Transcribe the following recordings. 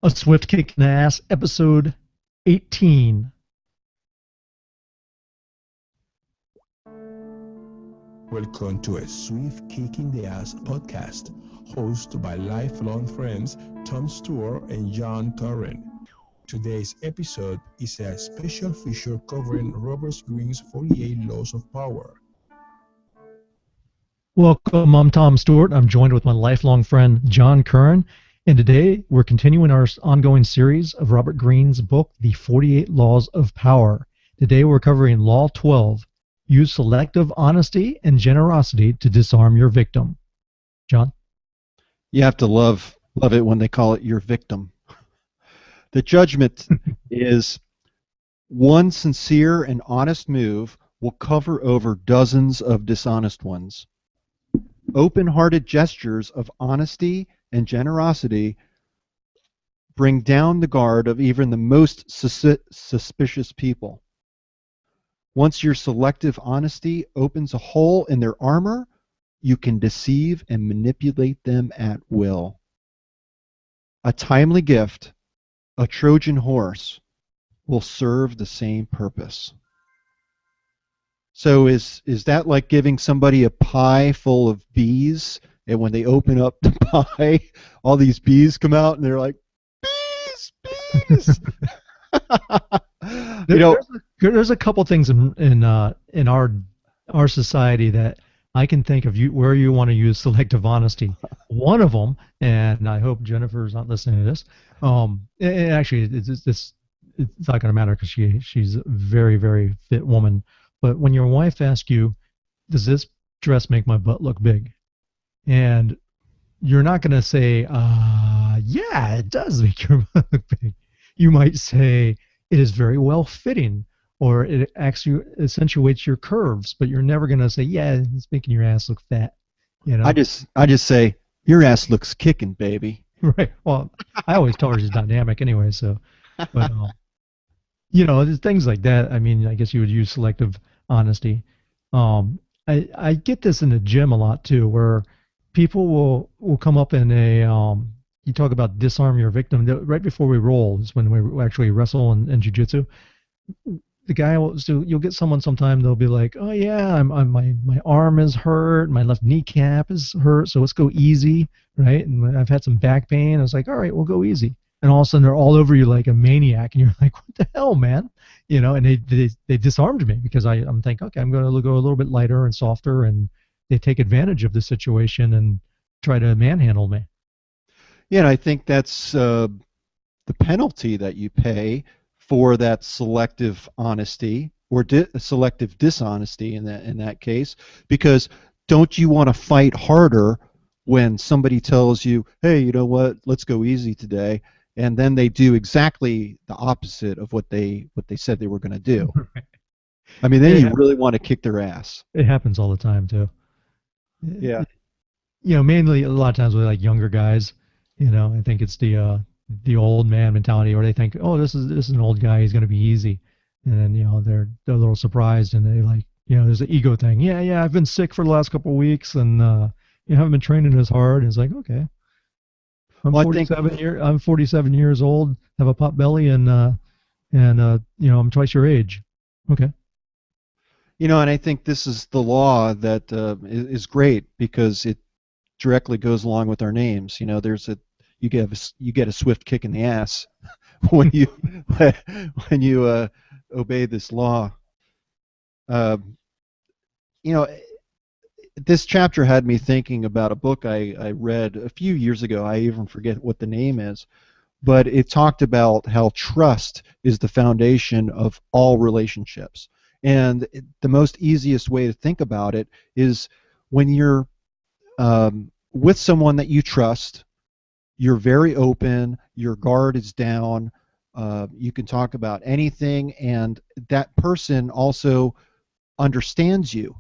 A Swift Kick in the Ass, episode 18. Welcome to a Swift Kick in the Ass podcast, hosted by lifelong friends Tom Stewart and John Curran. Today's episode is a special feature covering Robert Greene's 48 Laws of Power. Welcome, I'm Tom Stewart. I'm joined with my lifelong friend, John Curran. And today we're continuing our ongoing series of Robert Greene's book, The 48 Laws of Power. Today we're covering Law 12. Use selective honesty and generosity to disarm your victim. John? You have to love it when they call it your victim. The judgment is one sincere and honest move will cover over dozens of dishonest ones. Open-hearted gestures of honesty and generosity bring down the guard of even the most suspicious people. Once your selective honesty opens a hole in their armor, you can deceive and manipulate them at will. A timely gift, a Trojan horse, will serve the same purpose. So is that like giving somebody a pie full of bees, and when they open up the pie, all these bees come out and they're like, bees! There's a couple things in our society that I can think of where you want to use selective honesty. One of them, and I hope Jennifer's not listening to this. And actually, it's not going to matter because she's a very, very fit woman. But when your wife asks you, "Does this dress make my butt look big?" and you're not going to say, "Yeah, it does make your butt look big." You might say, "It is very well fitting," or "It actually accentuates your curves," but you're never going to say, "Yeah, it's making your ass look fat." You know? I just say, your ass looks kicking, baby. Right. Well, I always tell her she's dynamic anyway, so. But, there's things like that. I mean, I guess you would use selective honesty. I get this in the gym a lot too, where people will come up in you talk about disarm your victim. Right before we roll is when we actually wrestle in jiu-jitsu. The guy you'll get someone sometime, they'll be like, "Oh yeah, my arm is hurt, my left kneecap is hurt, so let's go easy," right? And I've had some back pain. I was like, "All right, we'll go easy." And all of a sudden they're all over you like a maniac, and you're like, "What the hell, man?" And they disarmed me because I'm thinking, okay, I'm going to go a little bit lighter and softer, and they take advantage of the situation and try to manhandle me. Yeah, and I think that's the penalty that you pay for that selective honesty or selective dishonesty in that case, because don't you want to fight harder when somebody tells you, "Hey, you know what? Let's go easy today," and then they do exactly the opposite of what they said they were going to do. I mean, then you really want to kick their ass. It happens all the time too. Yeah. Mainly a lot of times with like younger guys. I think it's the old man mentality, or they think, "Oh, this is an old guy, he's going to be easy," and then they're a little surprised, and they like there's an ego thing. Yeah, I've been sick for the last couple of weeks, and you haven't been training as hard. And it's like, okay, I'm 47 years old, have a pot belly, and I'm twice your age. Okay. And I think this is the law that is great because it directly goes along with our names. You get a swift kick in the ass when you obey this law. This chapter had me thinking about a book I read a few years ago. I even forget what the name is, but it talked about how trust is the foundation of all relationships. And the most easiest way to think about it is when you're with someone that you trust, you're very open, your guard is down, you can talk about anything, and that person also understands you.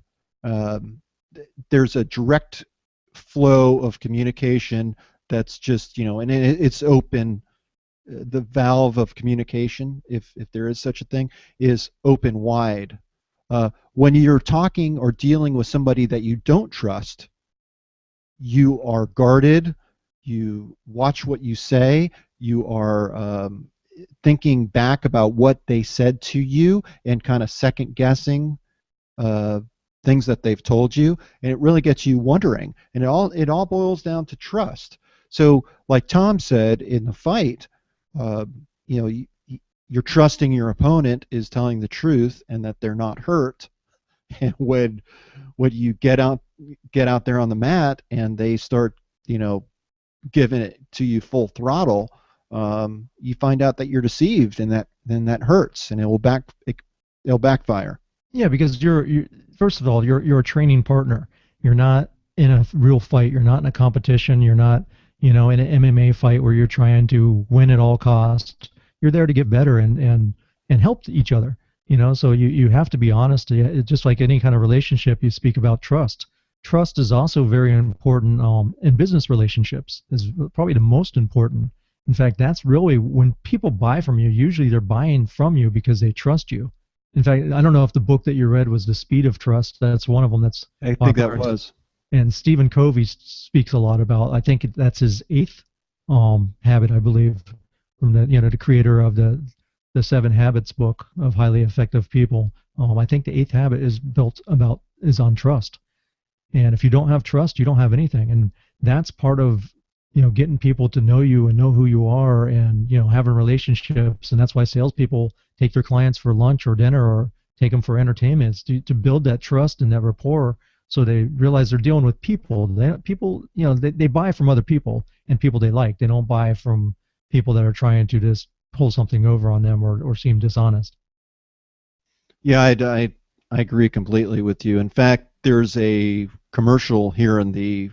There's a direct flow of communication that's just, and it's open. The valve of communication, if there is such a thing, is open wide. When you're talking or dealing with somebody that you don't trust, you are guarded, you watch what you say, You are thinking back about what they said to you and kind of second guessing uh, things that they've told you, and it really gets you wondering. And it all boils down to trust. So, like Tom said in the fight, uh, you know, you're trusting your opponent is telling the truth and that they're not hurt. And when you get out there on the mat and they start, you know, giving it to you full throttle, you find out that you're deceived, and that hurts, and it'll backfire. Yeah, because you're first of all, you're a training partner. You're not in a real fight. You're not in a competition. You're not, in an MMA fight where you're trying to win at all costs. You're there to get better and help each other. So you have to be honest. It's just like any kind of relationship, you speak about trust. Trust is also very important in business relationships. Is probably the most important. In fact, that's really when people buy from you. Usually, they're buying from you because they trust you. In fact, I don't know if the book that you read was The Speed of Trust. That's one of them that's I think that popular. was. And Stephen Covey speaks a lot about. I think that's his eighth habit, I believe, from the creator of the Seven Habits book of highly effective people. I think the eighth habit is on trust. And if you don't have trust, you don't have anything. And that's part of getting people to know you and know who you are, and having relationships. And that's why salespeople take their clients for lunch or dinner or take them for entertainment. It's to build that trust and that rapport, so they realize they're dealing with people. They buy from other people and people they like. They don't buy from people that are trying to just pull something over on them or seem dishonest. Yeah, I agree completely with you. In fact, there's a commercial here in the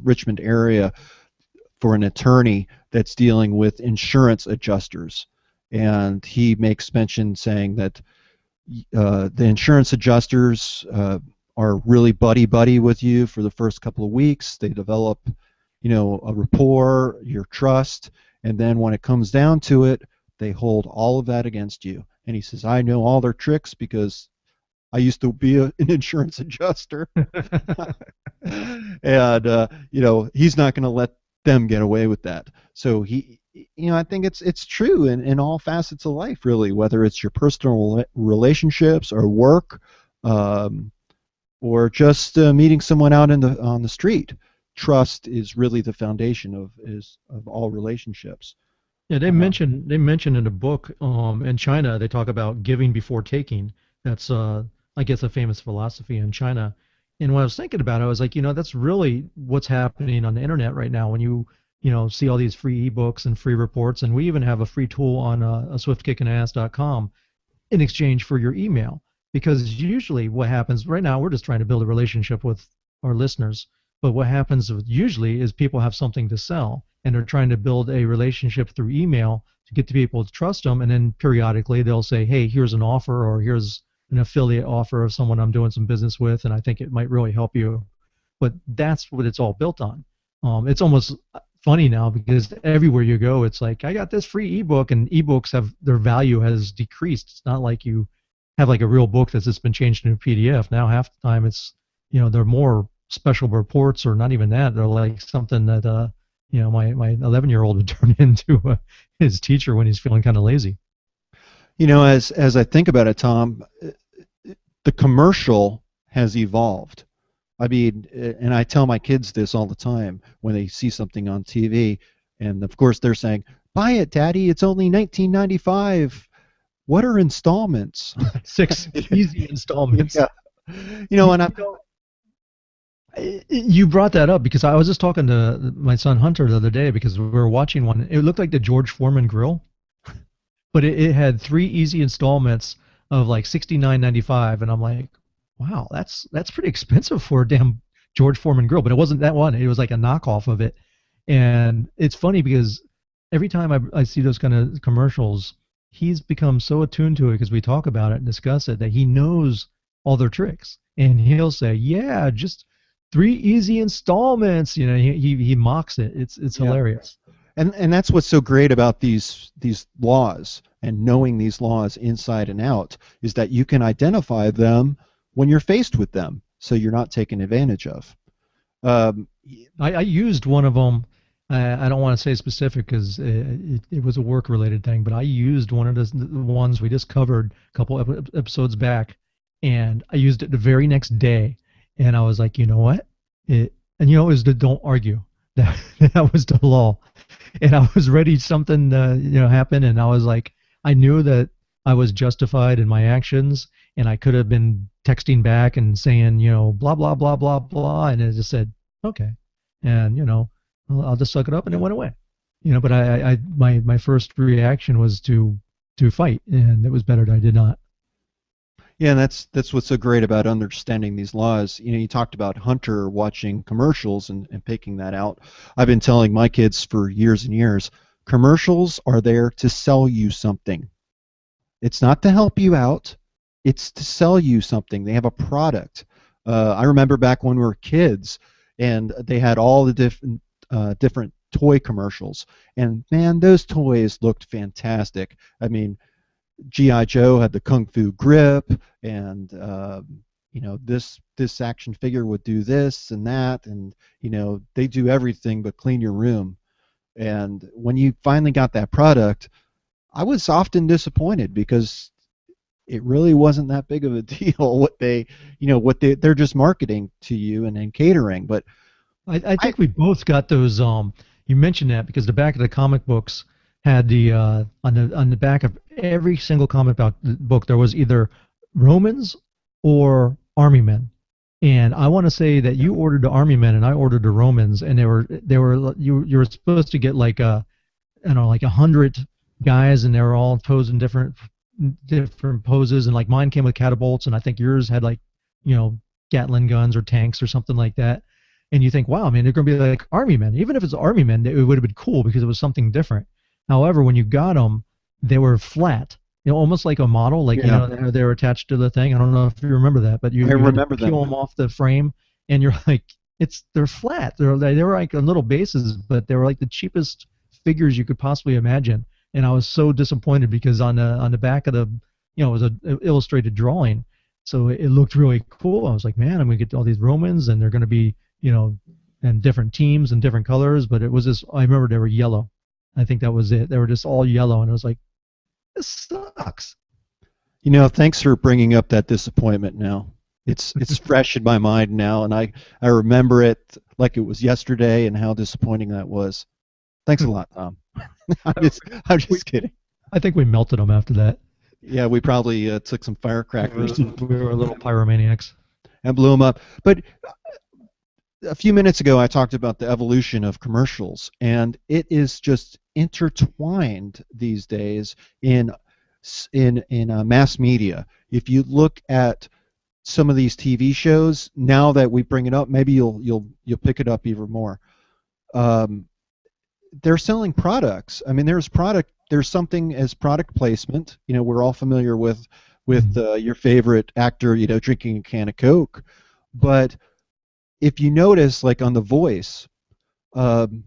Richmond area for an attorney that's dealing with insurance adjusters, and he makes mention saying that the insurance adjusters are really buddy with you for the first couple of weeks. They develop, a rapport, your trust, and then when it comes down to it, they hold all of that against you. And he says, I know all their tricks because I used to be an insurance adjuster. And he's not going to let them get away with that. So I think it's true in all facets of life, really, whether it's your personal relationships or work, or just meeting someone out on the street. Trust is really the foundation of all relationships. Yeah, they mentioned in a book in China, they talk about giving before taking. That's I guess a famous philosophy in China. And when I was thinking about it, I was like, that's really what's happening on the internet right now. When you see all these free ebooks and free reports, and we even have a free tool on swiftkickinass.com in exchange for your email. Because usually what happens right now, we're just trying to build a relationship with our listeners. But what happens usually is people have something to sell, and they're trying to build a relationship through email to get the people to trust them. And then periodically they'll say, hey, here's an offer, or here's an affiliate offer of someone I'm doing some business with, and I think it might really help you. But that's what it's all built on. It's almost funny now because everywhere you go, it's like, I got this free ebook, and ebooks their value has decreased. It's not like you have like a real book that's just been changed into a PDF. Now half the time it's, they're more special reports, or not even that. They're like something that my 11-year-old would turn into his teacher when he's feeling kind of lazy. As I think about it, Tom, the commercial has evolved. I mean, and I tell my kids this all the time when they see something on TV, and of course they're saying, "Buy it, Daddy. It's only $19.95. What are installments?" 6 easy installments. Yeah. You brought that up because I was just talking to my son Hunter the other day because we were watching one. It looked like the George Foreman grill, but it had 3 easy installments of like $69.95, and I'm like, wow, that's pretty expensive for a damn George Foreman grill. But it wasn't that one. It was like a knockoff of it. And it's funny because every time I see those kind of commercials, he's become so attuned to it because we talk about it and discuss it that he knows all their tricks. And he'll say, yeah, just 3 easy installments. He mocks it. It's hilarious. And that's what's so great about these laws, and knowing these laws inside and out, is that you can identify them when you're faced with them, so you're not taken advantage of. I used one of them. I don't want to say specific because it was a work related thing, but I used one of the ones we just covered a couple episodes back, and I used it the very next day, and I was like, you know what? And it was the don't argue. That that was the law, and I was ready something to happen, and I was like, I knew that I was justified in my actions, and I could have been texting back and saying blah blah blah blah blah, and it just said okay, and I'll just suck it up, and it Yeah. went away. But my first reaction was to fight, and it was better that I did not. Yeah, and that's what's so great about understanding these laws. You talked about Hunter watching commercials and picking that out. I've been telling my kids for years and years, commercials are there to sell you something. It's not to help you out. It's to sell you something. They have a product. I remember back when we were kids, and they had all the different toy commercials, and man, those toys looked fantastic. I mean, GI Joe had the Kung Fu grip, and this action figure would do this and that, and they do everything but clean your room. And when you finally got that product, I was often disappointed because it really wasn't that big of a deal they're just marketing to you and catering. But I I think we both got those. You mentioned that because the back of the comic books had the on the back of every single book there was either Romans or Army Men, and I want to say that yeah, you ordered the Army Men and I ordered the Romans, and they were you were supposed to get like I don't know, like 100 guys, and they were all posing different poses, and like mine came with catapults, and I think yours had like you know Gatling guns or tanks or something like that. And you think, wow, I mean, they're going to be like army men. Even if it's army men, it would have been cool because it was something different. However, when you got them, they were flat, almost like a model, like yeah, they were attached to the thing. I don't know if you remember that, but you I you had to remember peel them. them off the frame, and you're like, they're flat. They were like on little bases, but they were like the cheapest figures you could possibly imagine. And I was so disappointed because on the back of it was an illustrated drawing, so it looked really cool. I was like, man, I'm gonna get all these Romans, and they're gonna be and different teams and different colors. But it was just, I remember they were yellow. I think that was it. They were just all yellow, and I was like, this sucks. Thanks for bringing up that disappointment now. It's fresh in my mind now, and I remember it like it was yesterday and how disappointing that was. Thanks a lot, Tom. I'm just I'm we, just kidding. I think we melted them after that. Yeah, we probably took some firecrackers We were little pyromaniacs. and blew them up. But a few minutes ago, I talked about the evolution of commercials, and it is just intertwined these days in mass media. If you look at some of these TV shows, now that we bring it up, maybe you'll pick it up even more. Um, they're selling products. I mean, there's something as product placement. We're all familiar with Mm. your favorite actor, drinking a can of Coke. But if you notice, like on The Voice, um,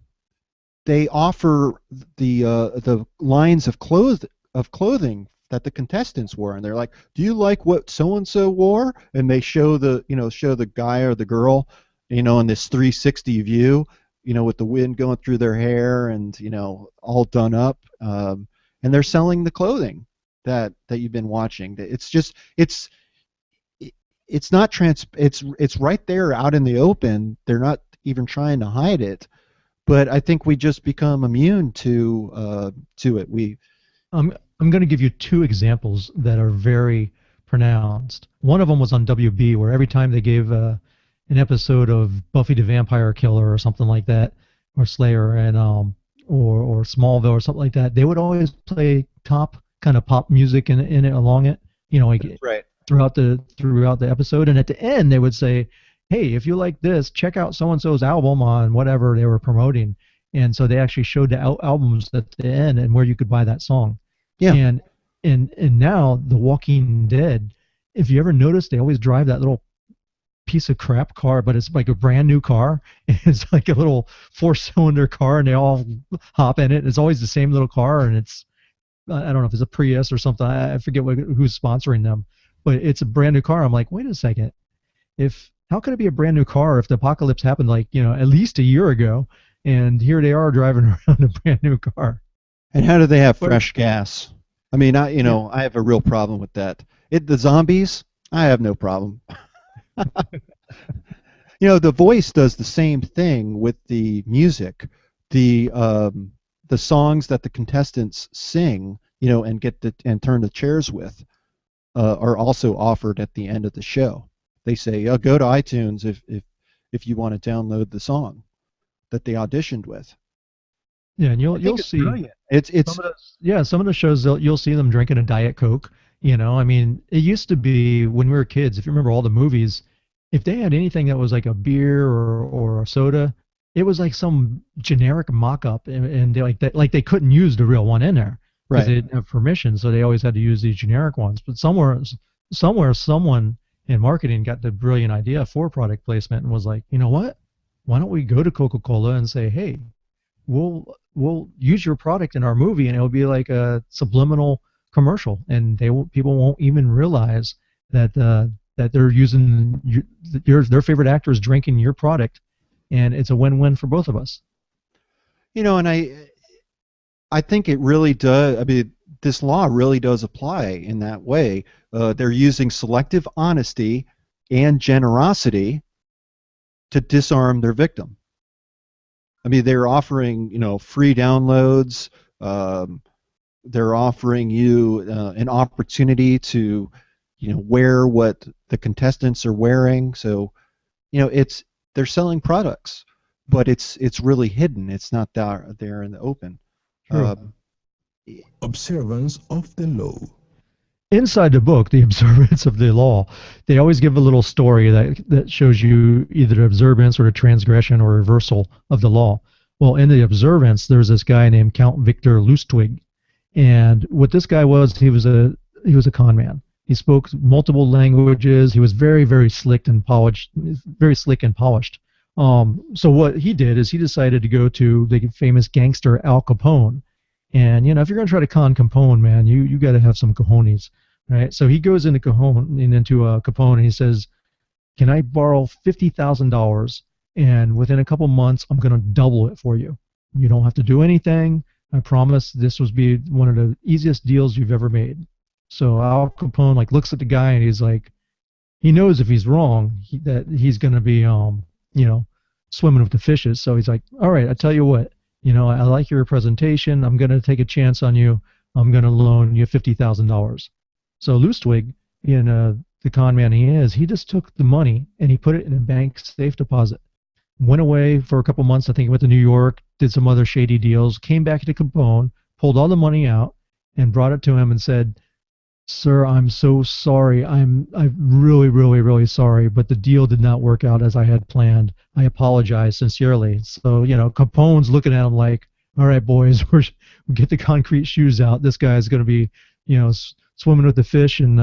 they offer the lines of clothing that the contestants wore, and they're like, "Do you like what so and so wore?" And they show the guy or the girl, in this 360 view, with the wind going through their hair and all done up, and they're selling the clothing that you've been watching. It's not it's right there out in the open. They're not even trying to hide it, but I think we just become immune to it. We I'm I'm going to give you two examples that are very pronounced. One of them was on WB, where every time they gave an episode of Buffy the Vampire Killer or something like that, or Slayer, and or Smallville or something like that, they would always play top kind of pop music in it along it, like Right. throughout the episode, and at the end they would say, "Hey, if you like this, check out so and so's album on whatever they were promoting." And so they actually showed the albums at the end and where you could buy that song. Yeah. And and now The Walking Dead, if you ever notice, they always drive that little piece of crap car, but it's like a brand new car. It's like a little four-cylinder car, and they all hop in it. It's always the same little car, and it's I don't know if it's a Prius or something. I forget who's sponsoring them, but it's a brand new car. I'm like, wait a second, if how could it be a brand new car if the apocalypse happened like at least a year ago? and here they are driving around a brand new car. And how do they have But fresh gas? I mean, yeah, I have a real problem with that. The zombies, I have no problem. The voice does the same thing with the music. The songs that the contestants sing, and and turn the chairs with, are also offered at the end of the show. They say, "Oh, go to iTunes if you want to download the song that they auditioned with." yeah, and I you'll think it's see brilliant. It's some of the shows you'll see them drinking a Diet Coke. I mean, it used to be when we were kids. If you remember all the movies, if they had anything that was like a beer or a soda, it was like some generic mock-up, and like they couldn't use the real one in there because right. they didn't have permission, so they always had to use these generic ones. But somewhere someone in marketing got the brilliant idea for product placement and was like, you know what? Why don't we go to Coca-Cola and say, hey, we'll use your product in our movie, and it'll be like a subliminal commercial, and people won't even realize that that they're using their favorite actor is drinking your product, and it's a win-win for both of us. And I think it really does. I mean, this law really does apply in that way. They're using selective honesty and generosity to disarm their victim. I mean, they're offering, free downloads. Um, they're offering you an opportunity to, wear what the contestants are wearing. So, they're selling products, but it's really hidden. It's not there in the open. True. Um, Observance of the law. Inside the book, The Observance of the Law, they always give a little story that shows you either the observance or the transgression or reversal of the law. Well, in the observance, there's this guy named Count Victor Lustwig, and what this guy was, he was a con man. He spoke multiple languages. He was very, very slick and polished, very slick and polished. So what he did is he decided to go to the famous gangster Al Capone, and if you're gonna try to con Capone, man, you got to have some cojones, right? So he goes into Capone, and he says, "Can I borrow $50,000? And within a couple months, I'm gonna double it for you. You don't have to do anything. I promise this will be one of the easiest deals you've ever made." So Al Capone like looks at the guy and he's like, he knows if he's wrong, that he's gonna be you know swimming with the fishes. So he's like, all right, I tell you what, I like your presentation. I'm gonna take a chance on you. I'm gonna loan you $50,000. So Lustwig, the con man he is, he just took the money and he put it in a bank safe deposit. Went away for a couple months. I think he went to New York, did some other shady deals, came back to Capone, pulled all the money out, and brought it to him and said, "Sir, I'm so sorry. I'm really, really, really sorry, but the deal did not work out as I had planned. I apologize sincerely." So, Capone's looking at him like, "All right, boys, we get the concrete shoes out. This guy's going to be, swimming with the fish, and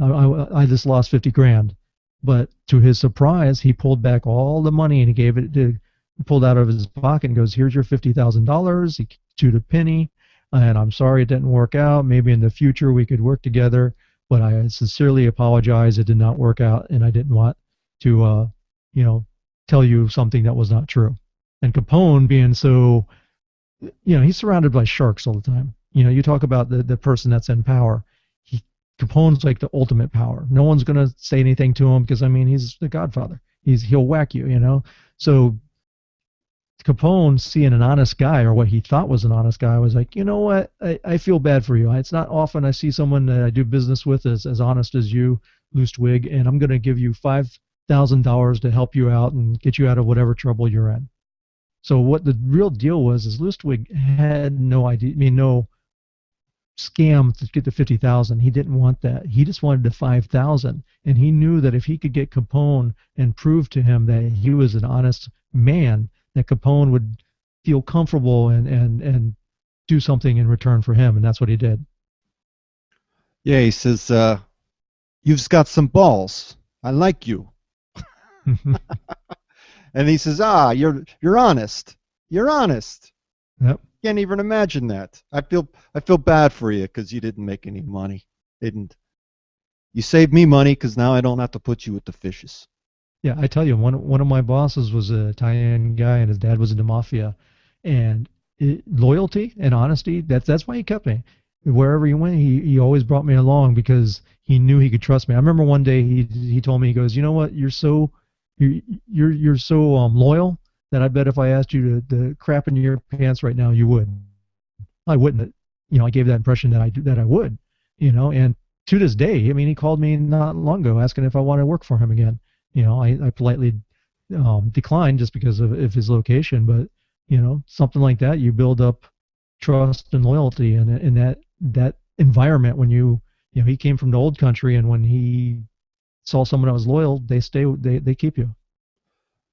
I just lost 50 grand." But to his surprise, he pulled back all the money and he pulled out of his pocket and goes, "Here's your $50,000. He chewed a penny, and I'm sorry it didn't work out. Maybe in the future we could work together, but I sincerely apologize. It did not work out, and I didn't want to, you know, tell you something that was not true." And Capone, being so, he's surrounded by sharks all the time. You talk about the person that's in power. Capone's like the ultimate power. No one's gonna say anything to him because, I mean, he's the Godfather. He'll whack you. So Capone, seeing an honest guy, or what he thought was an honest guy, was like, you know what? I feel bad for you. It's not often I see someone that I do business with as honest as you, Lustwig, and I'm going to give you $5,000 to help you out and get you out of whatever trouble you're in. So what the real deal was is Lustwig had no idea, no scam to get the 50,000. He didn't want that. He just wanted the 5,000, and he knew that if he could get Capone and prove to him that he was an honest man, that Capone would feel comfortable and do something in return for him, and that's what he did. Yeah, he says, "You've got some balls. I like you." And he says, you're honest. You're honest. Yep. Can't even imagine that. I feel bad for you because you didn't make any money. Didn't. You saved me money because now I don't have to put you with the fishes. Yeah, I tell you, one of my bosses was an Italian guy, and his dad was in the mafia, and loyalty and honesty. That's why he kept me. Wherever he went, he always brought me along because he knew he could trust me. I remember one day he told me, he goes, you know what, you're you're so loyal that I bet if I asked you to crap in your pants right now, you would. I wouldn't. I gave that impression that I would. And to this day, I mean, he called me not long ago asking if I wanted to work for him again. I politely declined just because of his location, but something like that, you build up trust and loyalty in that environment when he came from the old country, and when he saw someone that was loyal, they keep you.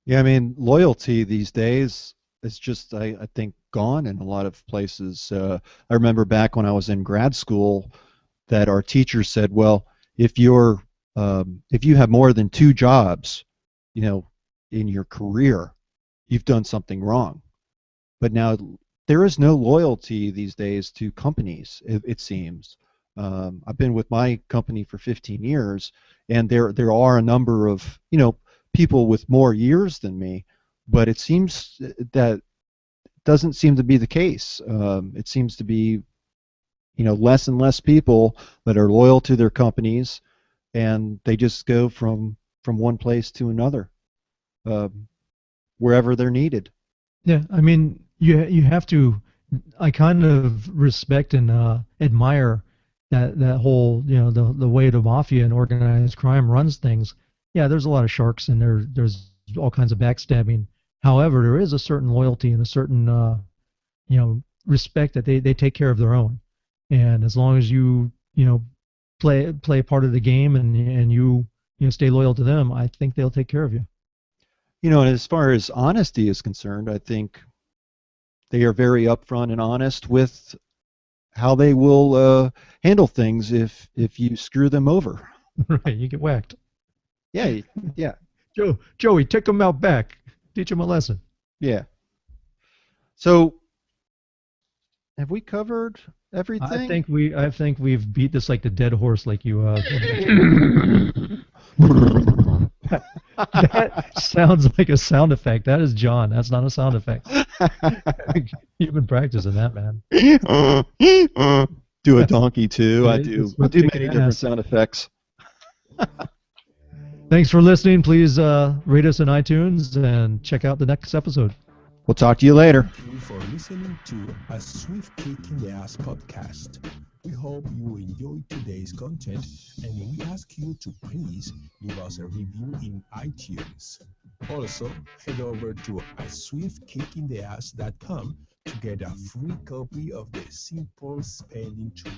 Yeah, I mean, loyalty these days is just, I think, gone in a lot of places. I remember back when I was in grad school that our teacher said, well, if you're if you have more than two jobs, you know, in your career, you've done something wrong. But now there is no loyalty these days to companies, it seems. I've been with my company for 15 years, and there are a number of people with more years than me, but it seems that doesn't seem to be the case. It seems to be less and less people that are loyal to their companies, and they just go from one place to another, um, wherever they're needed. Yeah, I mean, you have to. I kind of respect and admire that whole the way the mafia and organized crime runs things. Yeah, there's a lot of sharks, and there's all kinds of backstabbing. However, there is a certain loyalty and a certain respect that they take care of their own. And as long as you play a part of the game, and you stay loyal to them, I think they'll take care of you. And as far as honesty is concerned, I think they are very upfront and honest with how they will handle things if you screw them over. Right, you get whacked. Yeah, yeah, Joey, take him out back. Teach him a lesson. yeah. So have we covered I everything? think we've beat this like the dead horse, like you mentioned. That sounds like a sound effect. That is John. That's not a sound effect. You've been practicing that, man. Do a donkey too. I do. It's I what's do kicking many different ass. sound effects. Thanks for listening. Please rate us in iTunes and check out the next episode. We'll talk to you later. Thank you for listening to a Swift Kick in the Ass podcast. We hope you enjoyed today's content, and we ask you to please leave us a review in iTunes. Also, head over to aswiftkickintheass.com to get a free copy of the Simple Spending Tool.